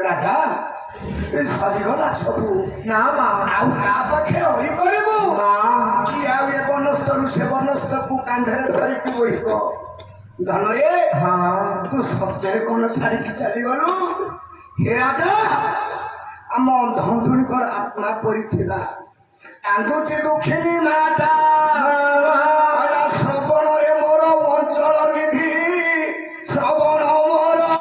राजा सरीगला सबू ना पाखे रही करू कि आए बनस्तरु से बनस्त को कांधे धरिकी बोब धन रे तू सत्य कौन छाड़ी चली गलु हे राजा आम धुणीकर आत्मा परी कांदुची दुखिनी माता